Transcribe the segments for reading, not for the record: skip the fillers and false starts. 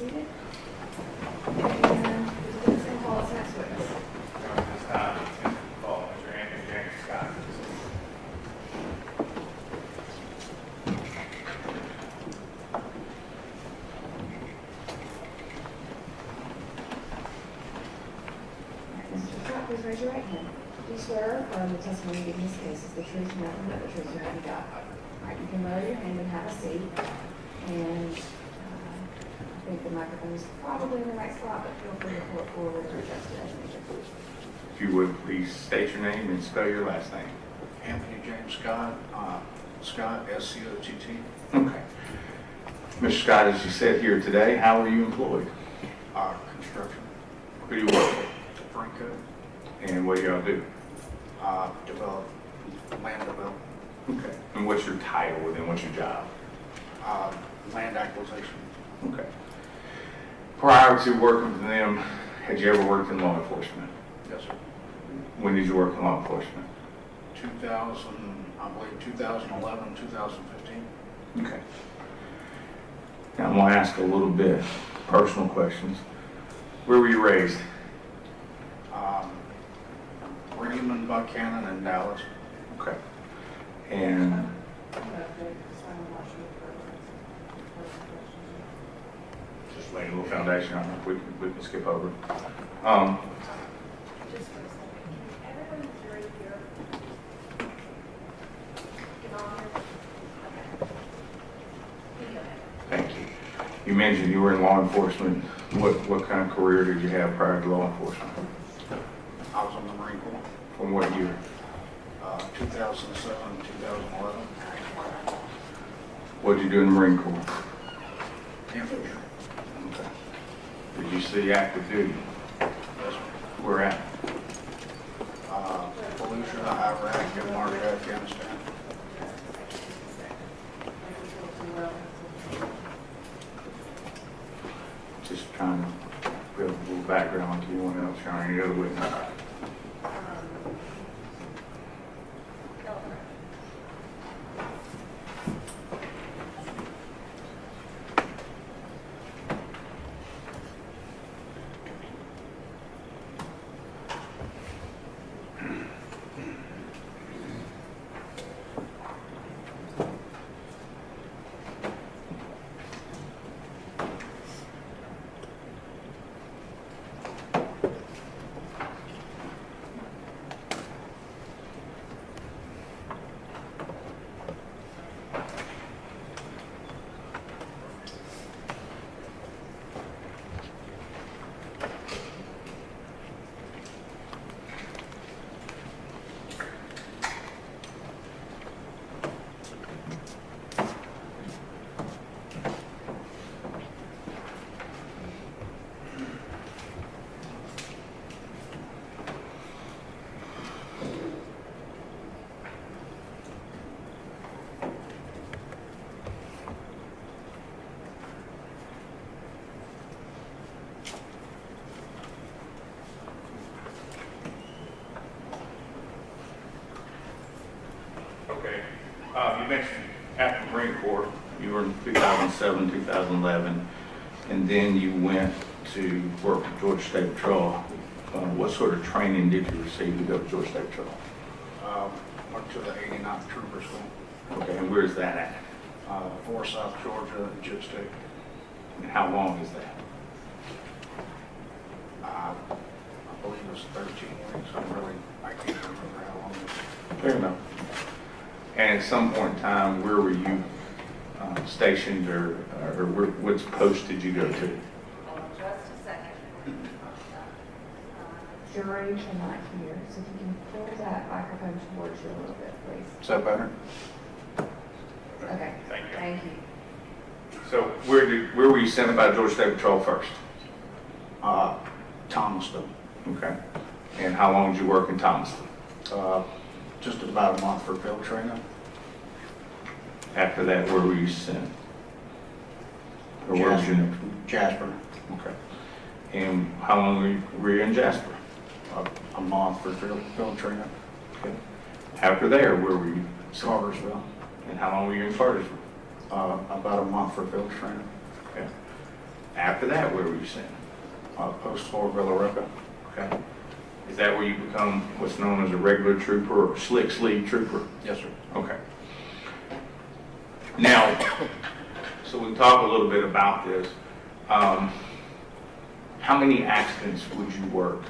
seated. And the defense will call its next witness. This time, call Mr. Anthony James Scott. Mr. Scott, please raise your right hand. Do you swear or affirm the testimony you give in this case is the truth, nothing but the truth, so help you God? All right, you can lower your hand and have a seat. And I think the microphone is probably in the right spot, but feel free to pull it forward or adjust it as needed. If you would, please state your name and spell your last name. Anthony James Scott, Scott, S-C-O-T-T. Okay. Mr. Scott, as you said here today, how are you employed? Construction, Who do you work for? Franco, And what do y'all do? develop, land develop, Okay. And what's your title and what's your job? land acquisition. Okay. Prior to working for them, had you ever worked in law enforcement? Yes, sir. When did you work in law enforcement? 2000, I believe 2011, 2015. Okay. Now I'm going to ask a little bit personal questions. Where were you raised? Reedman, Buchanan, and Dallas. Okay. And just laying a little foundation, I think we can skip over. Just for a second, can everyone jury here get on here? Okay. You go ahead. Thank you. You mentioned you were in law enforcement. What kind of career did you have prior to law enforcement? I was in the Marine Corps, From what year? 2007, 2011. What did you do in the Marine Corps? Infantry. Okay. Did you see active duty? Yes, sir. Where at? Fallujah, Iraq, and March, Afghanistan. Just trying to build a little background to anyone else or any other witness. Okay. You mentioned after the Marine Corps, you were in 2007, 2011, and then you went to work for Georgia State Patrol. What sort of training did you receive to go to Georgia State Patrol? Went to the 89th Trooper School, Okay, and where's that at? Forsyth, Georgia, Jit State. And how long is that? I believe it was 13 weeks. I can't remember how long it was. Fair enough. And at some point in time, where were you stationed, or which post did you go to? Just a second. Jury cannot hear, so if you can pull that microphone towards you a little bit, please. Is that better? Okay. Thank you. Thank you. So where were you sent by Georgia State Patrol first? Thomaston. Okay. And how long did you work in Thomaston? Just about a month for field training. After that, where were you sent? Or where was you? Jasper. Okay. And how long were you in Jasper? A month for field training. Okay. After there, where were you? Cartersville. And how long were you in Cartersville? About a month for field training. Okay. After after that, where were you sent? Post 4 Villa Rica. Okay. Is that where you become what's known as a regular trooper or slick sleeve trooper? Yes, sir. Okay. Now, so we can talk a little bit about this. How many accidents would you work,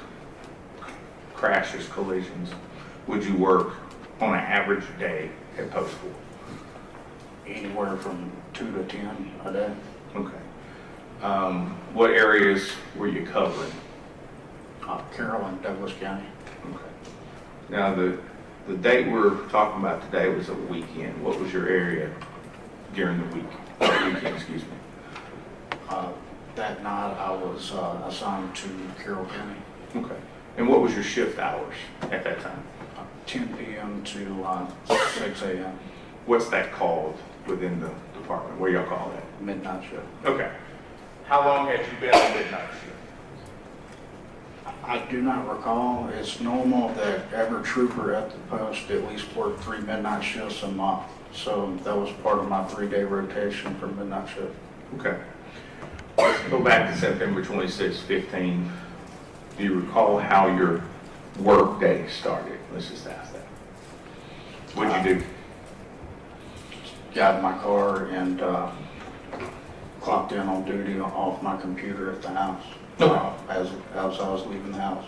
crashes, collisions, would you work on an average day at Post 4? Anywhere from 2 to 10 a day. Okay. What areas were you covering? Carroll and Douglas County. Okay. Now, the date we're talking about today was a weekend. What was your area during the week? Weekend, excuse me. That night I was assigned to Carroll County. Okay. And what was your shift hours at that time? 10 p.m. to 6 a.m. What's that called within the department? What do y'all call that? midnight shift. Okay. How long had you been on midnight shift? I do not recall. It's normal that every trooper at the post at least work 3 midnight shifts a month. So that was part of my 3-day rotation for midnight shift. Okay. Let's go back to September 26, 15. Do you recall how your work day started? Let's just ask that. What'd you do? Got in my car and clocked in on duty off my computer at the house as I was leaving the house.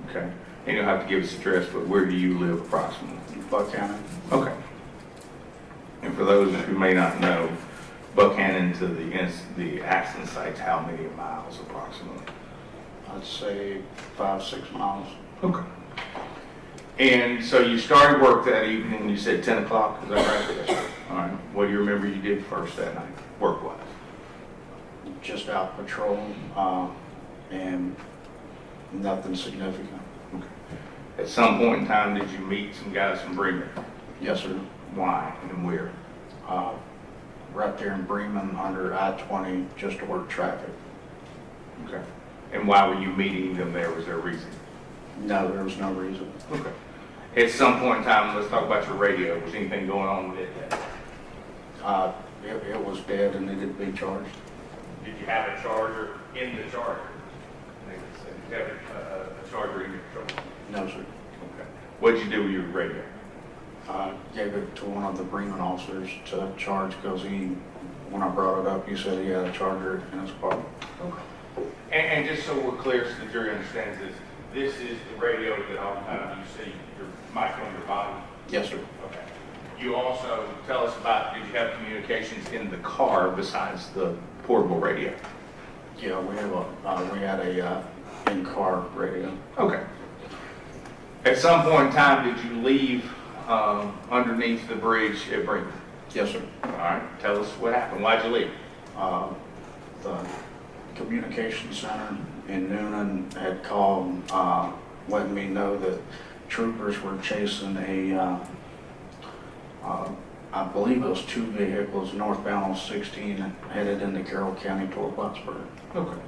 Okay. And you'll have to give us address, but where do you live approximately? Buchanan. Okay. And for those who may not know, Buchanan to the accident site's how many miles approximately? I'd say 5-6 miles. Okay. And so you started work that evening, you said 10 o'clock, is that right? Yes. All right. What do you remember you did first that night, work-wise? Just out patrolling and nothing significant. Okay. At some point in time, did you meet some guys from Bremen? Yes, sir. Why and where? Right there in Bremen under I-20 just to work traffic. Okay. And why were you meeting them there? Was there a reason? No, there was no reason. Okay. At some point in time, let's talk about your radio. Was anything going on with it? It was dead and needed to be charged. Did you have a charger in the charger? Did you have a charger in your truck? No, sir. Okay. What did you do with your radio? Gave it to one of the Bremen officers to charge because when I brought it up, he said he had a charger in his car. Okay. And just so we're clear, so the jury understands this is the radio that oftentimes you see your mic on your body? Yes, sir. Okay. You also tell us about, did you have communications in the car besides the portable radio? Yeah, we had a in-car radio. Okay. At some point in time, did you leave underneath the bridge at Bremen? Yes, sir. All right. Tell us what happened. Why'd you leave? The communication center in Noonan had called, letting me know that troopers were chasing I believe it was 2 vehicles northbound on 16 headed into Carroll County toward Plattsburgh. Okay.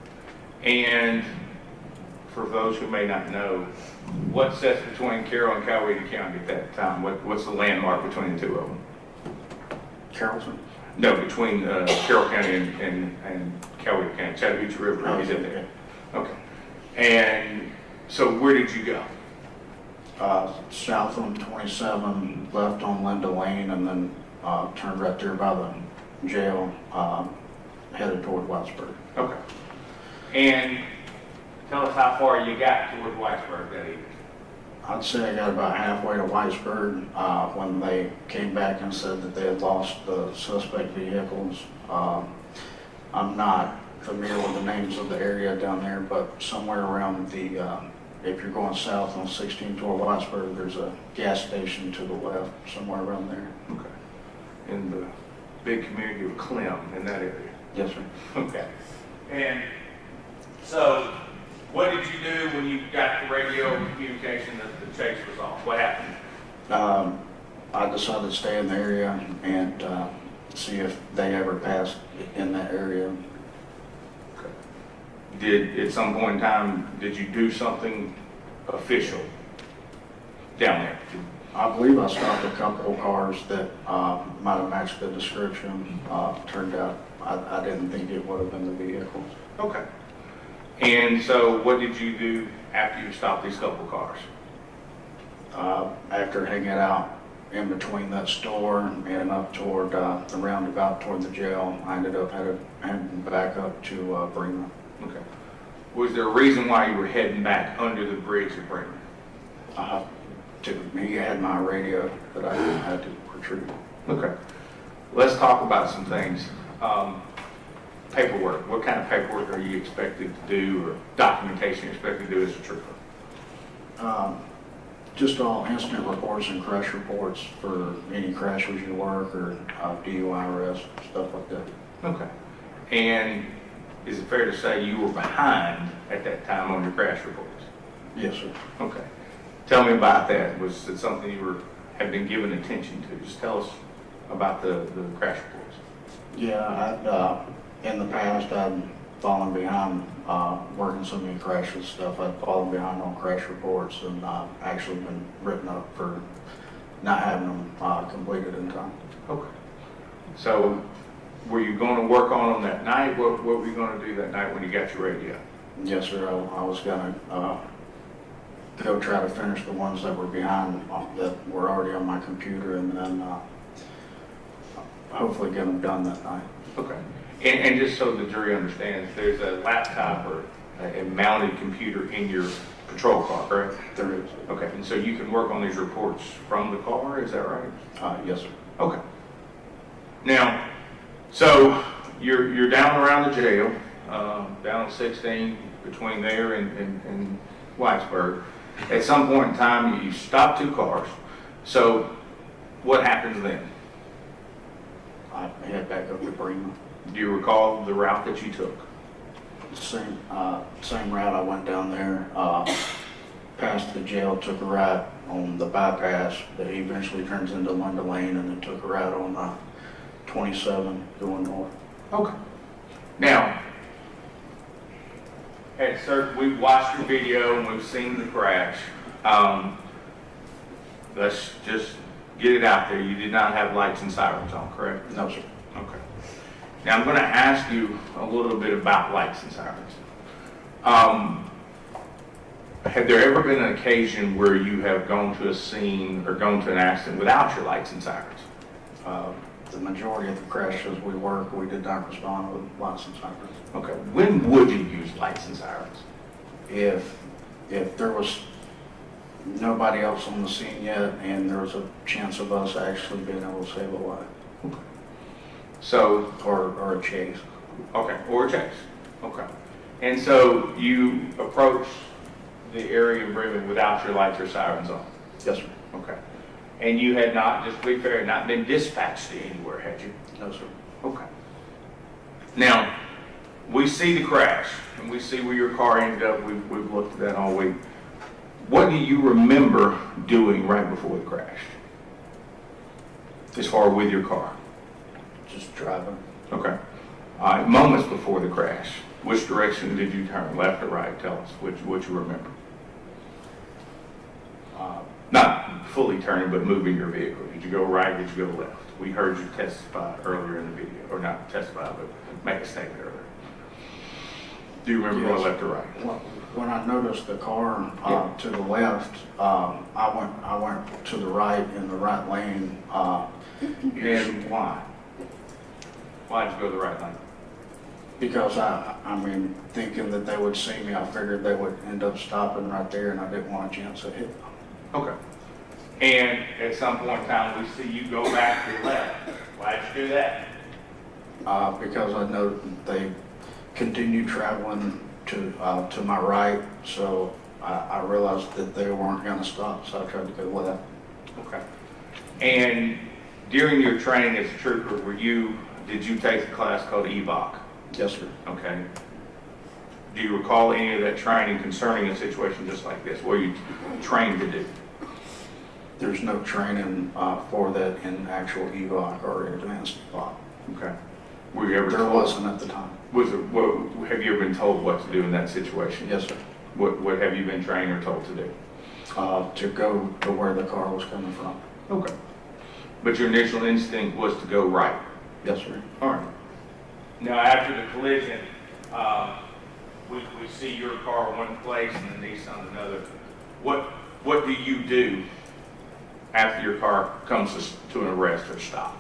And for those who may not know, what sets between Carroll and Coweta County at that time? What's the landmark between the two of them? Carrollton? No, between Carroll County and Coweta County, Chattahoochee River, is it there? Okay. And so where did you go? South on 27, left on Linda Lane, and then turned right there by the jail, headed toward Whitesburg. Okay. And tell us how far you got toward Whitesburg that evening. I'd say I got about halfway to Whitesburg when they came back and said that they had lost the suspect vehicles. I'm not familiar with the names of the area down there, but somewhere around if you're going south on 16 toward Whitesburg, there's a gas station to the left, somewhere around there. Okay. In the big community of Clem, in that area? Yes, sir. Okay. And so, what did you do when you got the radio communication that the chase was off? What happened? I decided to stay in the area and see if they ever passed in that area. At some point in time, did you do something official down there? I believe I stopped a couple of cars that might have matched the description. Turned out I didn't think it would have been the vehicles. Okay. And so what did you do after you stopped these couple cars? After hanging out in between that store and up toward the roundabout toward the jail, I ended up heading back up to Bremen. Okay. Was there a reason why you were heading back under the bridge at Bremen? He had my radio that I had to retrieve. Okay. Let's talk about some things. Paperwork. What kind of paperwork are you expected to do, or documentation you're expected to do as a trooper? Just all incident reports and crash reports for any crashes you work or DUI arrests, stuff like that. Okay. And is it fair to say you were behind at that time on your crash reports? Yes, sir. Okay. Tell me about that. Was it something you had been given attention to? Just tell us about the crash reports. Yeah, in the past, I'd fallen behind working so many crashes and stuff. I'd fallen behind on crash reports and actually been written up for not having them completed in time. Okay. So were you going to work on them that night? What were you going to do that night when you got your radio? Yes, sir. I was going to go try to finish the ones that were behind that were already on my computer, and then hopefully get them done that night. Okay. And just so the jury understands, there's a laptop or a mounted computer in your patrol car, correct? There is. Okay. And so you can work on these reports from the car, is that right? Yes, sir. Okay. Now, so you're down around the jail, down on 16, between there and Whitesburg. At some point in time, you stop two cars. So what happens then? I head back up to Bremen. Do you recall the route that you took? Same route. I went down there, past the jail, took a right on the bypass that eventually turns into Linda Lane, and then took a right on 27 going north. Okay. Now, we've watched your video and we've seen the crash. Let's just get it out there. You did not have lights and sirens on, correct? No, sir. Okay. Now I'm going to ask you a little bit about lights and sirens. Have there ever been an occasion where you have gone to a scene or gone to an accident without your lights and sirens? The majority of the crashes we did not respond with lights and sirens. Okay. When would you use lights and sirens? If there was nobody else on the scene yet, and there was a chance of us actually being able to save a life. Okay. So, or a chase. okay, or a chase. Okay. And so you approached the area in Bremen without your lights or sirens on? Yes, sir. Okay. And you had not, just to be fair, not been dispatched to anywhere, had you? No, sir. Okay. Now, we see the crash, and we see where your car ended up. We've looked at that all week. What do you remember doing right before the crash? As far with your car? Just driving. Okay. Moments before the crash, which direction did you turn, left or right? Tell us what you remember. Not fully turning, but moving your vehicle. Did you go right? Did you go left? We heard you testify earlier in the video, or not testify, but make a statement earlier. Do you remember going left or right? Well, when I noticed the car to the left, I went to the right in the right lane. And why? Why did you go the right lane? Because I mean, thinking that they would see me, I figured they would end up stopping right there, and I didn't want a chance to hit them. Okay. And at some point in time, we see you go back to the left. Why did you do that? Because I know they continued traveling to my right, so I realized that they weren't going to stop, so I tried to go left. Okay. And during your training as a trooper, did you take a class called EVOC? Yes, sir. Okay. Do you recall any of that training concerning a situation just like this? What are you trained to do? There's no training for that in actual EVOC or advanced EVOC. Okay. Were you ever There told? wasn't at the time. Have you ever been told what to do in that situation? Yes, sir. What have you been trained or told to do? to go to where the car was coming from. Okay. But your initial instinct was to go right? Yes, sir. All right. Now, after the collision, we see your car one place and the Nissan another. What do you do after your car comes to an arrest or stop?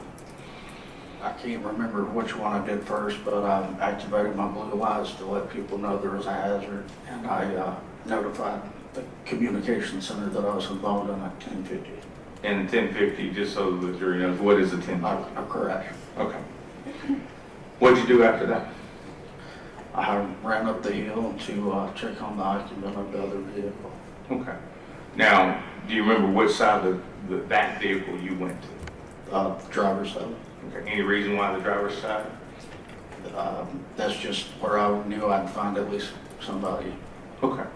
I can't remember which one I did first, but I activated my blue lights to let people know there was a hazard, and I notified the communication center that I was involved in at 1050. And 1050, just so the jury knows, what is a 1050? A crash. Okay. What'd you do after that? I ran up the hill to check on the occupant of the other vehicle. Okay. Now, do you remember which side of that vehicle you went to? Driver's side. Okay. Any reason why the driver's side? That's just where I knew I'd find at least somebody. Okay.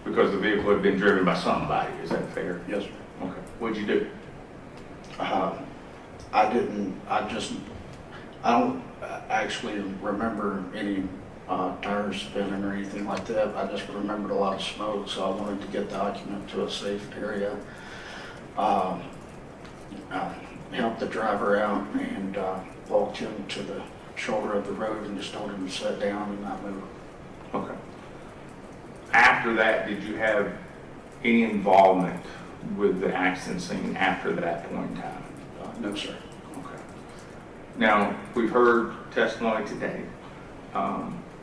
Because the vehicle had been driven by somebody, is that fair? Yes, sir. Okay. What'd you do? I don't actually remember any tires spinning or anything like that. I just remembered a lot of smoke, so I wanted to get the occupant to a safe area. I helped the driver out and walked him to the shoulder of the road and just told him to sit down and not move. Okay. After that, did you have any involvement with the accident scene after that point in time? No, sir. Okay. Now, we've heard testimony today.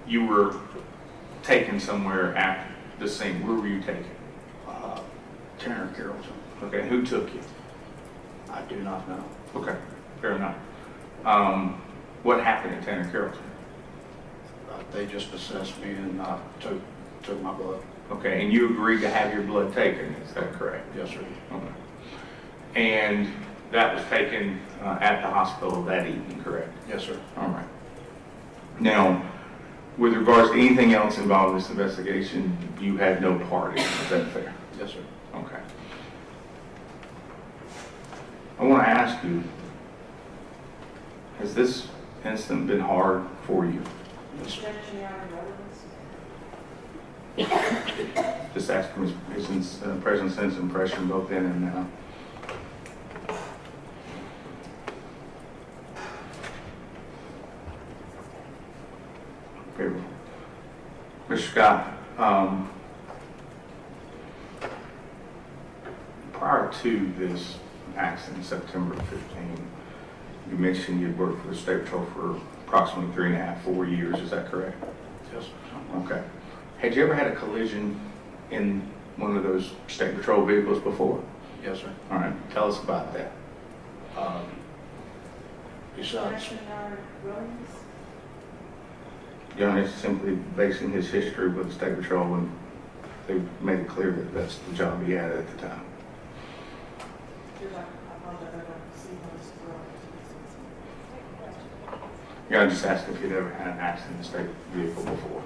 You were taken somewhere after the scene. Where were you taken? Tanner Carrollton. Okay, who took you? I do not know. Okay, fair enough. What happened at Tanner Carrollton? They just assessed me and took my blood. Okay, and you agreed to have your blood taken, is that correct? Yes, sir. Okay. And that was taken at the hospital that evening, correct? Yes, sir. All right. Now, with regards to anything else involved in this investigation, you had no part in it, is that fair? Yes, sir. Okay. I want to ask you, has this incident been hard for you? Yes, sir. Just ask him his present sense impression both then and now. Very well. Mr. Scott, prior to this accident, September 15, you mentioned you'd worked for the State Patrol for approximately 3.5, 4 years, is that correct? Yes, sir. Okay. Had you ever had a collision in one of those State Patrol vehicles before? Yes, sir. All right, tell us about that. Besides, Young is simply basing his history with the State Patrol, and they made it clear that that's the job he had at the time. Yeah, I just asked if you'd ever had an accident in a state vehicle before.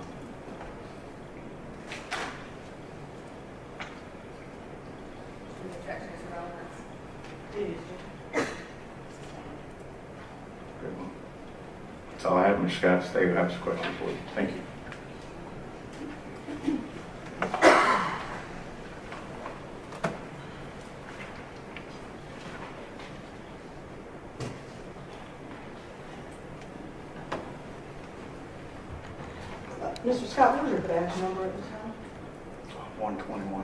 Good one. That's all I have, Mr. Scott. Stay, I have some questions for you. Thank you. Mr. Scott, what was your badge number at the time? 121.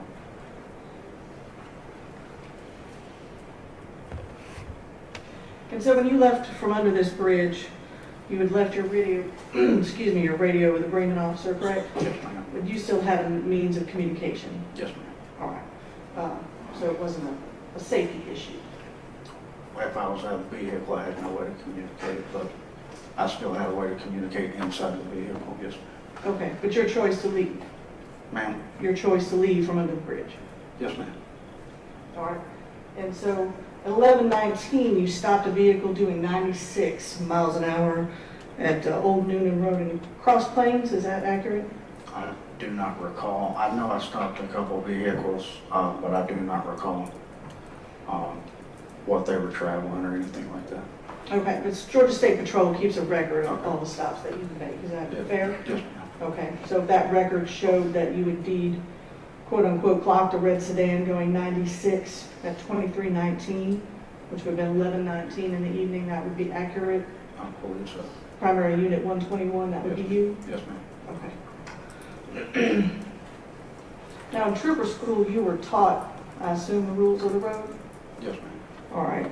And so when you left from under this bridge, you had left your radio, excuse me, your radio with the Bremen officer, correct? Yes, ma'am. But you still had a means of communication? Yes, ma'am. All right. So it wasn't a safety issue? If I was out of the vehicle, I had no way to communicate, but I still had a way to communicate inside of the vehicle. Yes, Okay, but your choice to leave, ma'am. your choice to leave from under the bridge? Yes, ma'am. All right. And so at 11:19, you stopped a vehicle doing 96 miles an hour at Old Noonan Road in Cross Plains, is that accurate? I do not recall. I know I stopped a couple vehicles, but I do not recall what they were traveling or anything like that. Okay, but Georgia State Patrol keeps a record of all the stops that you make, is that fair? Yes, ma'am. Okay, so that record showed that you indeed quote-unquote clocked a red sedan going 96 at 23:19, which would have been 11:19 in the evening. That would be accurate. I believe so. Primary unit 121, that would be you? Yes, ma'am. Okay. Now, in trooper school, you were taught, I assume, the rules of the road? Yes, ma'am. All right.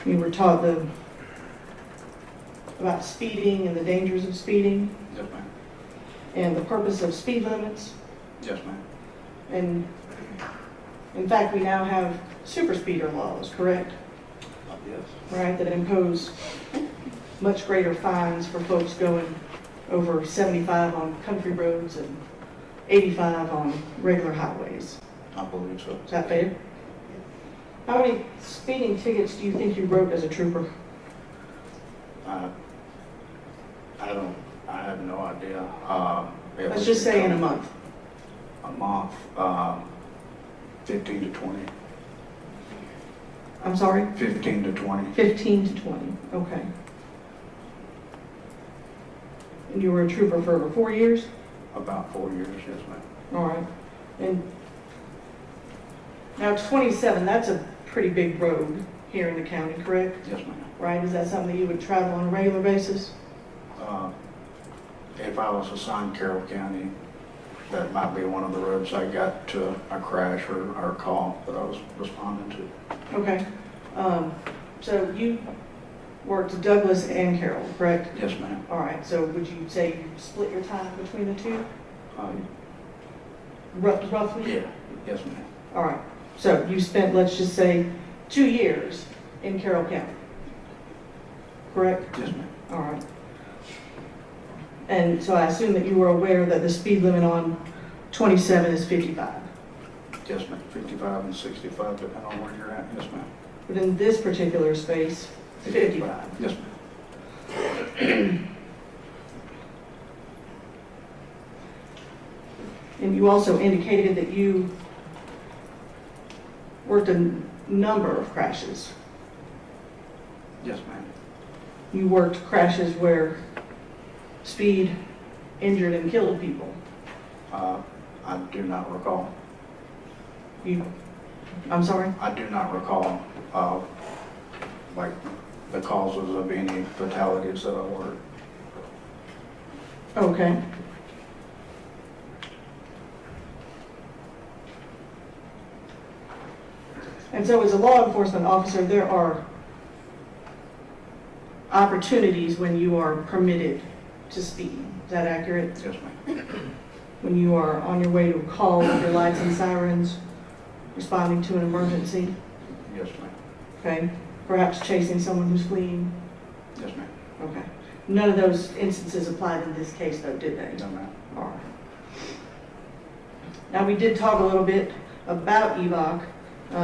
You were taught about speeding and the dangers of speeding Yes, ma'am. and the purpose of speed limits. Yes, ma'am. And in fact, we now have super speeder laws, correct? Yes. Right, that impose much greater fines for folks going over 75 on country roads and 85 on regular highways. I believe so. Is that fair? How many speeding tickets do you think you wrote as a trooper? I have no idea. Let's just say in a month. A month, 15 to 20. I'm sorry? 15 to 20. 15 to 20, okay. And you were a trooper for over 4 years? About 4 years, yes, ma'am. All right. And now 27, that's a pretty big road here in the county, correct? Yes, ma'am. Right, is that something that you would travel on a regular basis? If I was assigned Carroll County, that might be one of the roads I got to a crash or a call that I was responding to. Okay. So you worked Douglas and Carroll, correct? Yes, ma'am. All right, so would you say you split your time between the two? Um, Roughly? Yeah, yes, ma'am. All right, so you spent, let's just say, 2 years in Carroll County, correct? Yes, ma'am. All right. And so I assume that you were aware that the speed limit on 27 is 55. Yes, ma'am. 55 and 65, depending on where you're at. Yes, ma'am. But in this particular space, 55. Yes, ma'am. And you also indicated that you worked a number of crashes. Yes, ma'am. You worked crashes where speed injured and killed people. I do not recall. I'm sorry? I do not recall, like, the causes of any fatalities that I worked. Okay. And so as a law enforcement officer, there are opportunities when you are permitted to speed. Is that accurate? Yes, ma'am. When you are on your way to a call with your lights and sirens, responding to an emergency, Yes, ma'am. okay? Perhaps chasing someone who's fleeing, Yes, ma'am. okay? None of those instances applied in this case though, did they? No, ma'am. All right. Now, we did talk a little bit about EVOC.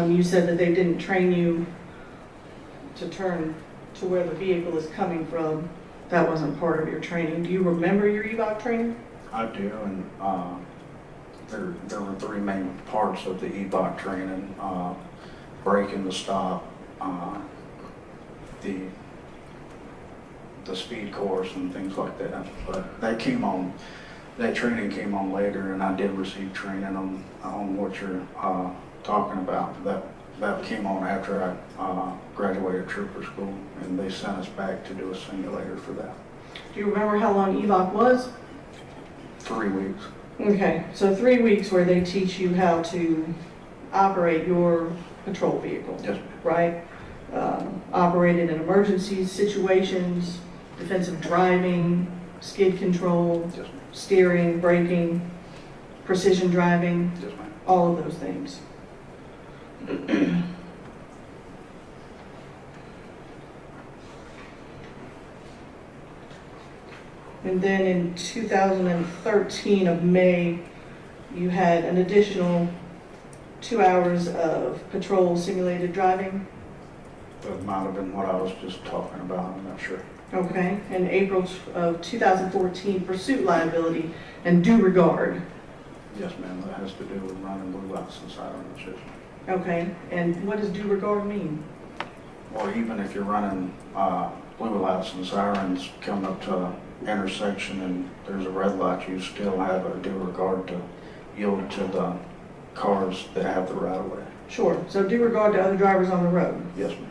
You said that they didn't train you to turn to where the vehicle is coming from. That wasn't part of your training. Do you remember your EVOC training? I do, and there were three main parts of the EBOC training: braking to stop, the speed course, and things like that. But that training came on later, and I did receive training on what you're talking about. That came on after I graduated trooper school, and they sent us back to do a simulator for that. Do you remember how long EVOC was? 3 weeks. Okay, so 3 weeks where they teach you how to operate your patrol vehicle, Yes, ma'am. right? Operate it in emergency situations, defensive driving, skid control, Yes, ma'am. steering, braking, precision driving, Yes, ma'am. all of those things. And then in 2013 of May, you had an additional 2 hours of patrol simulated driving. That might have been what I was just talking about, I'm not sure. Okay, and April of 2014, pursuit liability and due regard. Yes, ma'am, that has to do with running blue lights and sirens. Yes, ma'am. Okay, and what does due regard mean? Or even if you're running blue lights and sirens, coming up to an intersection and there's a red light, you still have a due regard to yield to the cars that have the right of way. Sure, so due regard to other drivers on the road. Yes, ma'am.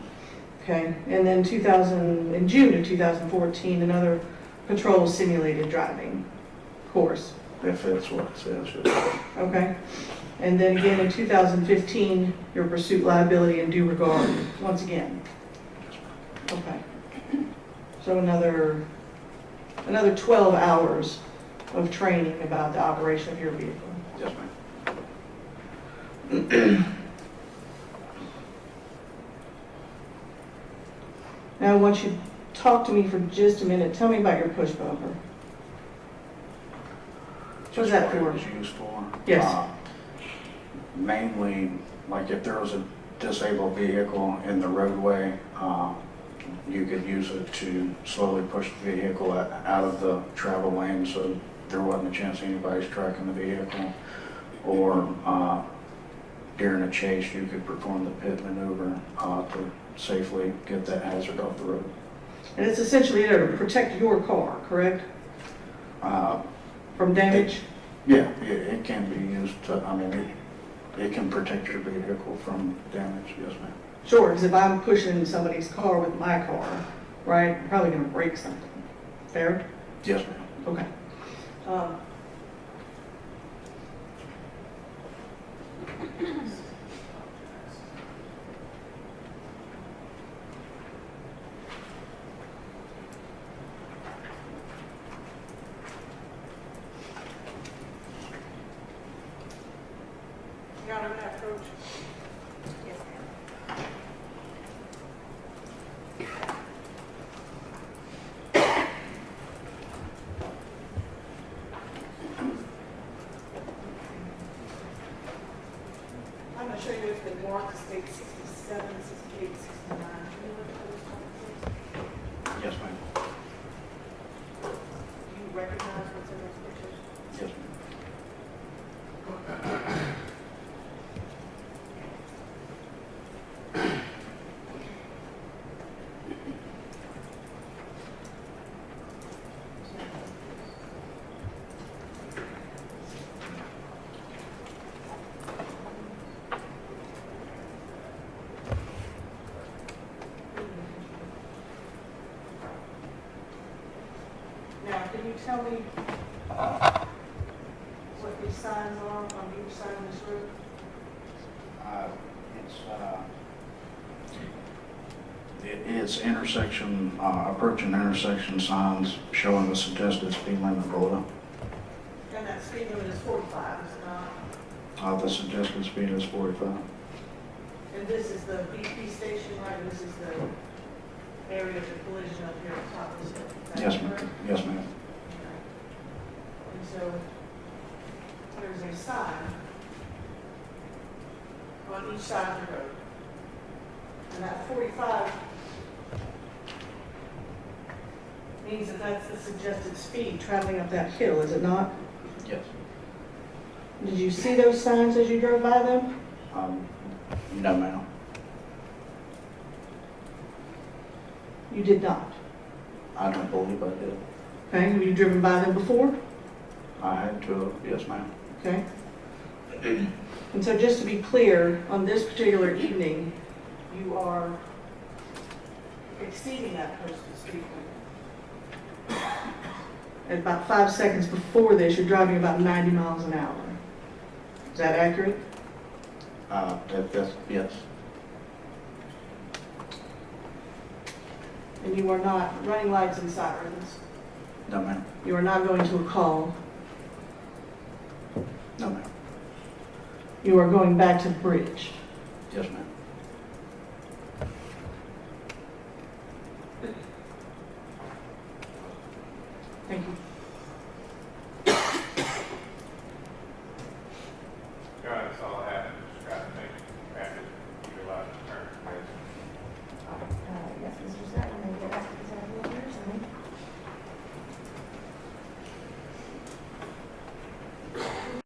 Okay, and then in June of 2014, another patrol simulated driving course. If it's what it says. Yes. Okay, and then again in 2015, your pursuit liability and due regard, once again. Okay, so another 12 hours of training about the operation of your vehicle. Yes, ma'am. Now, I want you to talk to me for just a minute. Tell me about your push bumper. What's that What it for? was used for? Yes. Mainly, like if there was a disabled vehicle in the roadway, you could use it to slowly push the vehicle out of the travel lane so there wasn't a chance anybody's tracking the vehicle. Or during a chase, you could perform the pit maneuver to safely get that hazard off the road. And it's essentially there to protect your car, correct? From damage? Yeah, it can be used to, I mean, it can protect your vehicle from damage, yes, ma'am. Sure, because if I'm pushing somebody's car with my car, right, I'm probably going to break something. Fair? Yes, ma'am. Okay. Got him that approach? Yes, ma'am. I'm going to show you it's been marked as state 67, 68, 69. Can you look at those please? Yes, ma'am. Do you recognize what's in those pictures? Yes, ma'am. Now, can you tell me what these signs are on either side of this road? It's intersection, approach and intersection signs showing the suggested speed limit below. And that speed limit is 45, is it not? The suggested speed is 45. And this is the BP station, right? This is the area of the collision up here at the top of this hill. Is that Yes, ma'am. correct? Yes, ma'am. Okay. And so there's a sign on each side of the road. And that 45 means that that's the suggested speed traveling up that hill, is it not? Yes. Did you see those signs as you drove by them? No, ma'am. You did not. I don't believe I did. Okay, have you driven by them before? I had to, yes, ma'am. Okay. And so just to be clear, on this particular evening, you are exceeding that posted speed limit. At about 5 seconds before this, you're driving about 90 miles an hour. Is that accurate? Yes. And you are not running lights and sirens. No, ma'am. You are not going to a call. No, ma'am. You are going back to the bridge. Yes, ma'am.